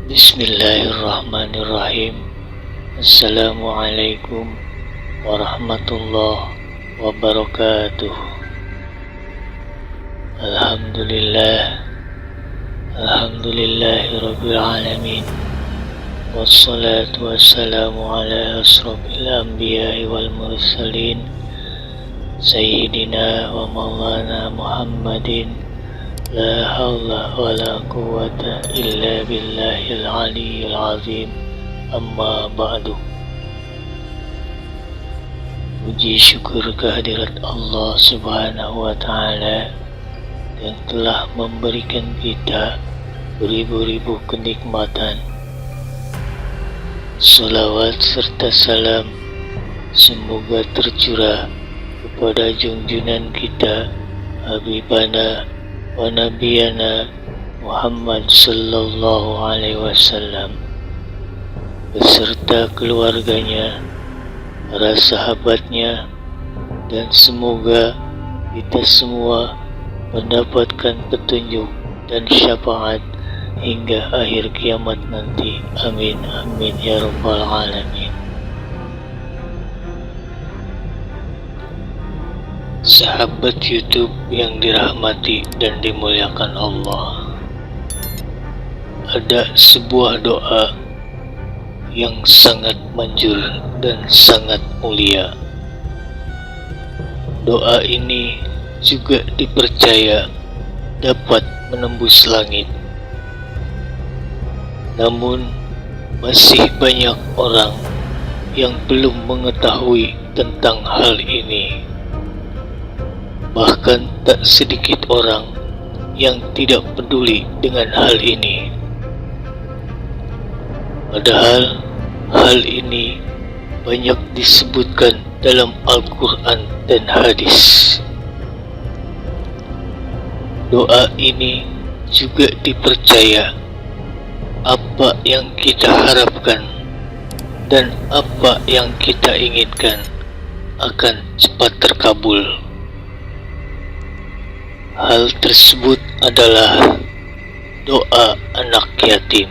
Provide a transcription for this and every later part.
Bismillahirrahmanirrahim. Assalamualaikum warahmatullahi wabarakatuh. Alhamdulillahirabbil alamin. Wassalatu wassalamu ala asrofil anbiya'i wal mursalin Sayyidina wa maulana Muhammadin. La hawla wa la quwwata illa billahil aliyyil azim. Amma ba'du. Puji syukur kehadirat Allah subhanahu wa ta'ala yang telah memberikan kita beribu-ribu kenikmatan. Salawat serta salam semoga tercurah kepada junjungan kita, Habibana wa Nabiyana Muhammad sallallahu alaihi wasallam beserta keluarganya, para sahabatnya, dan semoga kita semua mendapatkan petunjuk dan syafaat hingga akhir kiamat nanti. Amin amin ya rabbal alamin. Sahabat YouTube yang dirahmati dan dimuliakan Allah, ada sebuah doa yang sangat manjur dan sangat mulia. Doa ini juga dipercaya dapat menembus langit. Namun masih banyak orang yang belum mengetahui tentang hal ini. Bahkan tak sedikit orang yang tidak peduli dengan hal ini. Padahal hal ini banyak disebutkan dalam Al-Quran dan hadis. Doa ini juga dipercaya apa yang kita harapkan dan apa yang kita inginkan akan cepat terkabul. Hal tersebut adalah doa anak yatim.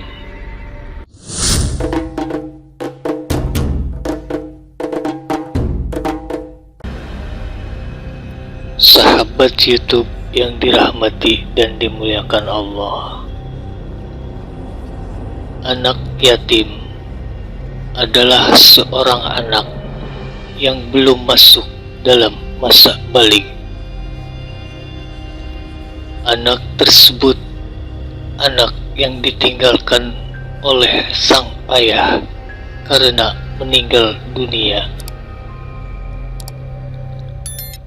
Sahabat YouTube yang dirahmati dan dimuliakan Allah, anak yatim adalah seorang anak yang belum masuk dalam masa baligh. Anak tersebut anak yang ditinggalkan oleh sang ayah karena meninggal dunia.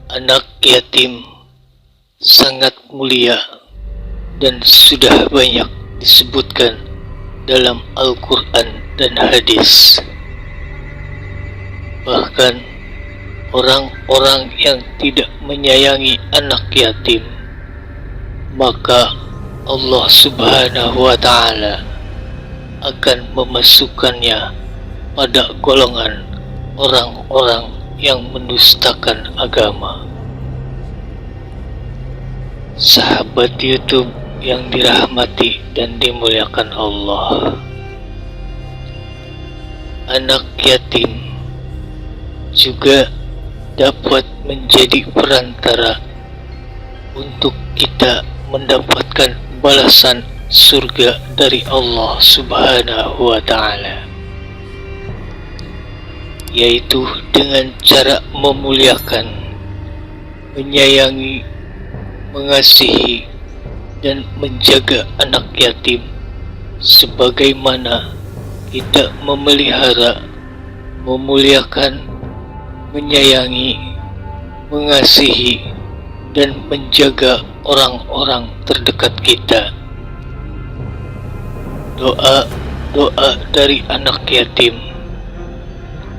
Anak yatim sangat mulia dan sudah banyak disebutkan dalam Al-Quran dan hadis. Bahkan orang-orang yang tidak menyayangi anak yatim, maka Allah subhanahu wa ta'ala akan memasukkannya pada golongan orang-orang yang mendustakan agama. Sahabat YouTube yang dirahmati dan dimuliakan Allah, anak yatim juga dapat menjadi perantara untuk kita mendapatkan balasan surga dari Allah subhanahu wa ta'ala, yaitu dengan cara memuliakan, menyayangi, mengasihi, dan menjaga anak yatim sebagaimana kita memelihara, memuliakan, menyayangi, mengasihi, dan menjaga orang-orang terdekat kita. Doa dari anak yatim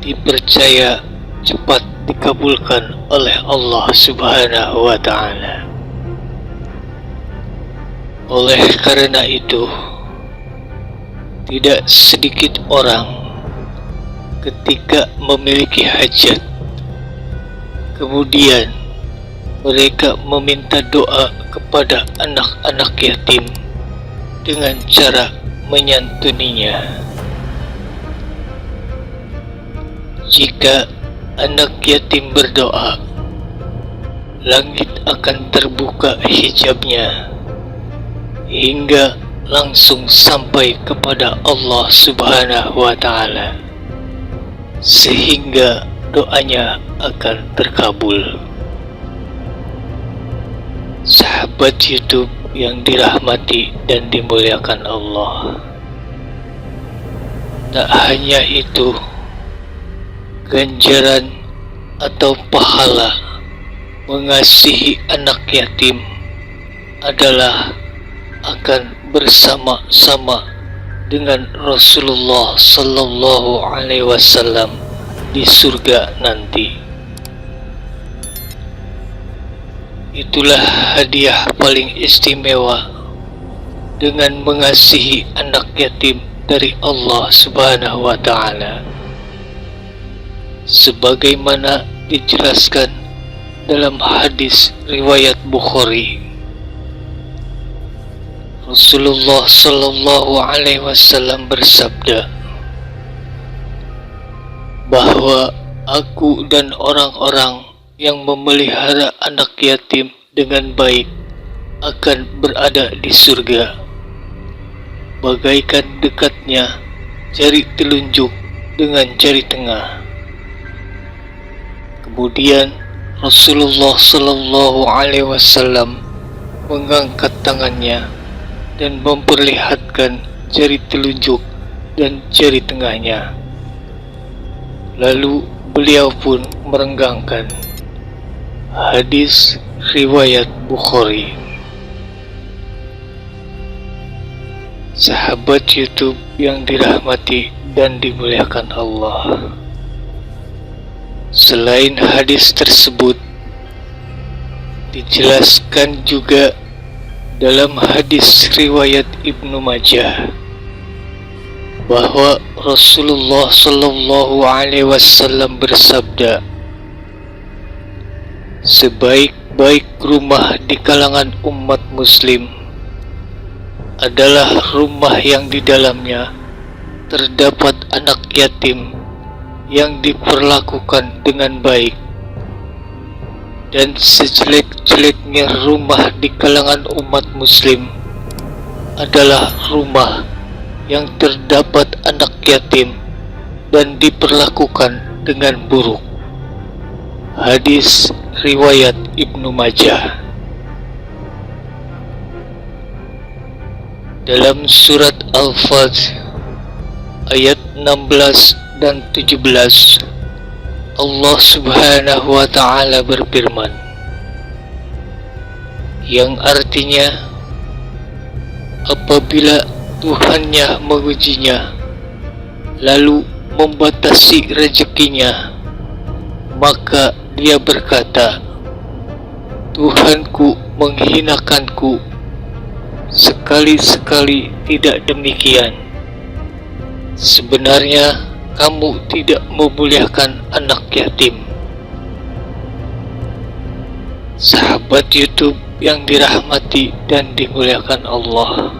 dipercaya cepat dikabulkan oleh Allah subhanahu wa ta'ala. Oleh karena itu, tidak sedikit orang ketika memiliki hajat, kemudian mereka meminta doa kepada anak-anak yatim dengan cara menyantuninya. Jika anak yatim berdoa, langit akan terbuka hijabnya hingga langsung sampai kepada Allah Subhanahu wa Ta'ala, sehingga doanya akan terkabul. Sahabat YouTube yang dirahmati dan dimuliakan Allah, tak hanya itu, ganjaran atau pahala mengasihi anak yatim adalah akan bersama-sama dengan Rasulullah Sallallahu Alaihi Wasallam di surga nanti. Itulah hadiah paling istimewa dengan mengasihi anak yatim dari Allah Subhanahu wa Ta'ala, sebagaimana dijelaskan dalam hadis riwayat Bukhari. Rasulullah Sallallahu Alaihi Wasallam bersabda bahwa aku dan orang-orang yang memelihara anak yatim dengan baik akan berada di surga, bagaikan dekatnya jari telunjuk dengan jari tengah. Kemudian Rasulullah Sallallahu Alaihi Wasallam mengangkat tangannya dan memperlihatkan jari telunjuk dan jari tengahnya. Lalu beliau pun merenggangkan. Hadis riwayat Bukhari. Sahabat YouTube yang dirahmati dan dimuliakan Allah, selain hadis tersebut, dijelaskan juga dalam hadis riwayat Ibnu Majah bahwa Rasulullah Sallallahu Alaihi Wasallam bersabda, sebaik-baik rumah di kalangan umat muslim adalah rumah yang di dalamnya terdapat anak yatim yang diperlakukan dengan baik, dan sejelek-jeleknya rumah di kalangan umat muslim adalah rumah yang terdapat anak yatim dan diperlakukan dengan buruk. Hadis riwayat Ibnu Majah. Dalam surat Al-Fajr ayat 16 dan 17, Allah Subhanahu wa Ta'ala berfirman, yang artinya, apabila Tuhannya mengujinya lalu membatasi rezekinya, maka dia berkata, Tuhanku menghinakanku. Sekali-sekali tidak demikian. Sebenarnya kamu tidak memuliakan anak yatim. Sahabat YouTube yang dirahmati dan dimuliakan Allah,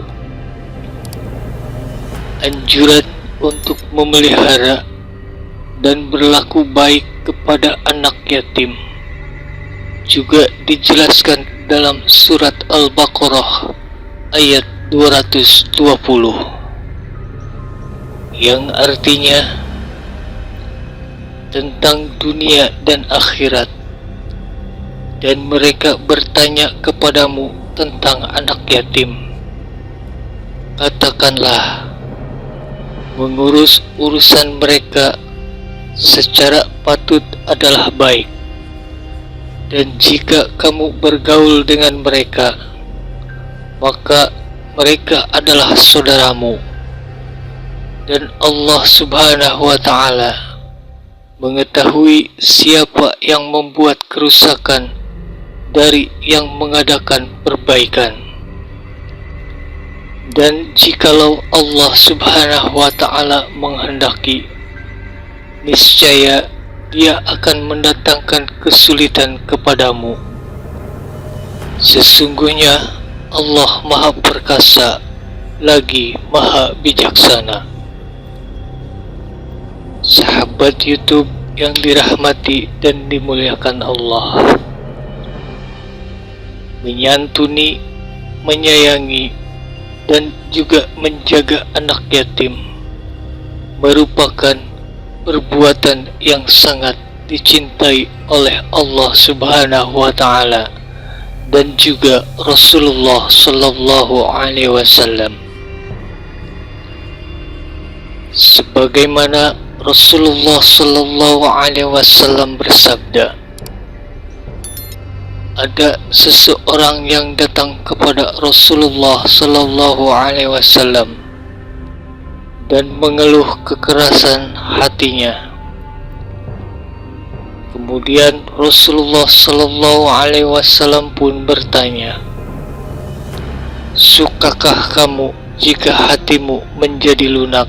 anjuran untuk memelihara dan berlaku baik kepada anak yatim juga dijelaskan dalam surat Al-Baqarah ayat 220, yang artinya tentang dunia dan akhirat, dan mereka bertanya kepadamu tentang anak yatim. Katakanlah, mengurus urusan mereka secara patut adalah baik, dan jika kamu bergaul dengan mereka, maka mereka adalah saudaramu, dan Allah Subhanahu wa Ta'ala mengetahui siapa yang membuat kerusakan dari yang mengadakan perbaikan. Dan jikalau Allah Subhanahu wa Ta'ala menghendaki, niscaya Dia akan mendatangkan kesulitan kepadamu. Sesungguhnya Allah Maha Perkasa lagi Maha Bijaksana. Sahabat YouTube yang dirahmati dan dimuliakan Allah, menyantuni, menyayangi, dan juga menjaga anak yatim merupakan perbuatan yang sangat dicintai oleh Allah Subhanahu wa Ta'ala dan juga Rasulullah Sallallahu Alaihi Wasallam. Sebagaimana Rasulullah Sallallahu Alaihi Wasallam bersabda, ada seseorang yang datang kepada Rasulullah Sallallahu Alaihi Wasallam dan mengeluh kekerasan hatinya. Kemudian Rasulullah Sallallahu Alaihi Wasallam pun bertanya, sukakah kamu jika hatimu menjadi lunak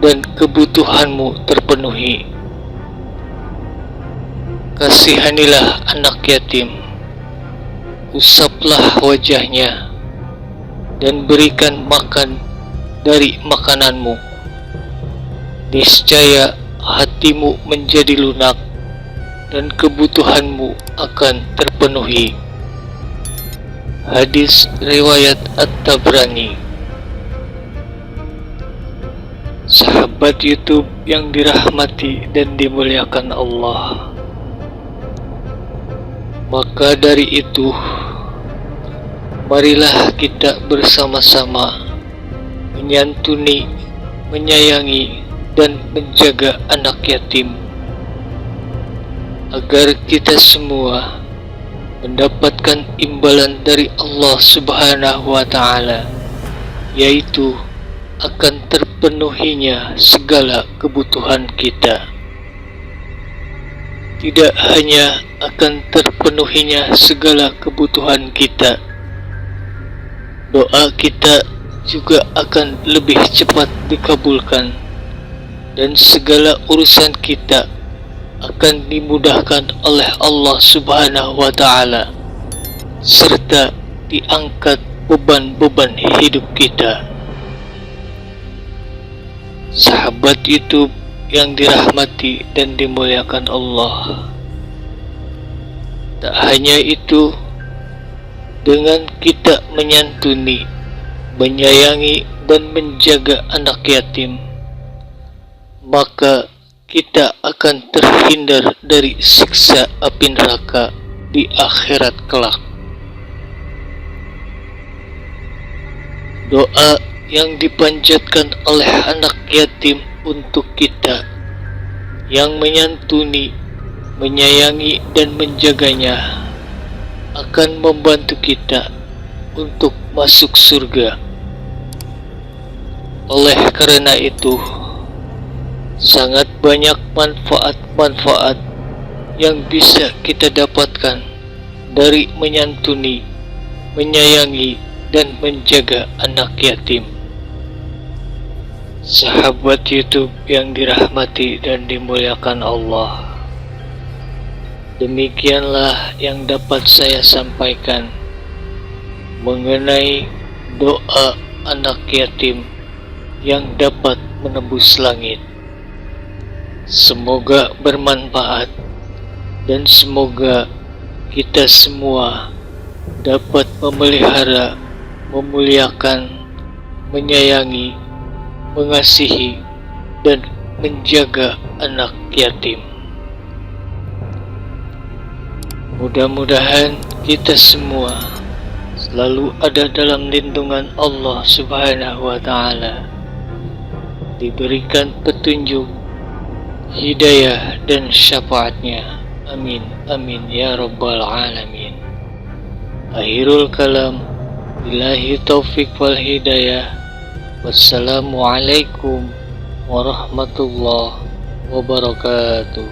dan kebutuhanmu terpenuhi? Kasihanilah anak yatim, usaplah wajahnya, dan berikan makan dari makananmu. Niscaya hatimu menjadi lunak dan kebutuhanmu akan terpenuhi. Hadis riwayat At-Tabrani. Sahabat YouTube yang dirahmati dan dimuliakan Allah, maka dari itu, marilah kita bersama-sama menyantuni, menyayangi, dan menjaga anak yatim, agar kita semua mendapatkan imbalan dari Allah Subhanahu wa Ta'ala, yaitu akan terpenuhinya segala kebutuhan kita. Tidak hanya akan terpenuhinya segala kebutuhan kita, doa kita juga akan lebih cepat dikabulkan, dan segala urusan kita akan dimudahkan oleh Allah Subhanahu wa Ta'ala, serta diangkat beban-beban hidup kita. Sahabat YouTube yang dirahmati dan dimuliakan Allah, tak hanya itu, dengan kita menyantuni, menyayangi, dan menjaga anak yatim, maka kita akan terhindar dari siksa api neraka di akhirat kelak. Doa yang dipanjatkan oleh anak yatim untuk kita yang menyantuni, menyayangi, dan menjaganya akan membantu kita untuk masuk surga. Oleh karena itu, sangat banyak manfaat-manfaat yang bisa kita dapatkan dari menyantuni, menyayangi, dan menjaga anak yatim. Sahabat YouTube yang dirahmati dan dimuliakan Allah, demikianlah yang dapat saya sampaikan mengenai doa anak yatim yang dapat menembus langit. Semoga bermanfaat dan semoga kita semua dapat memelihara, memuliakan, menyayangi, mengasihi, dan menjaga anak yatim. Mudah-mudahan kita semua selalu ada dalam lindungan Allah Subhanahu wa Ta'ala, diberikan petunjuk, hidayah, dan syafaatnya. Amin, amin ya rabbal alamin. Akhirul kalam, billahi taufik wal hidayah. Wassalamualaikum warahmatullahi wabarakatuh.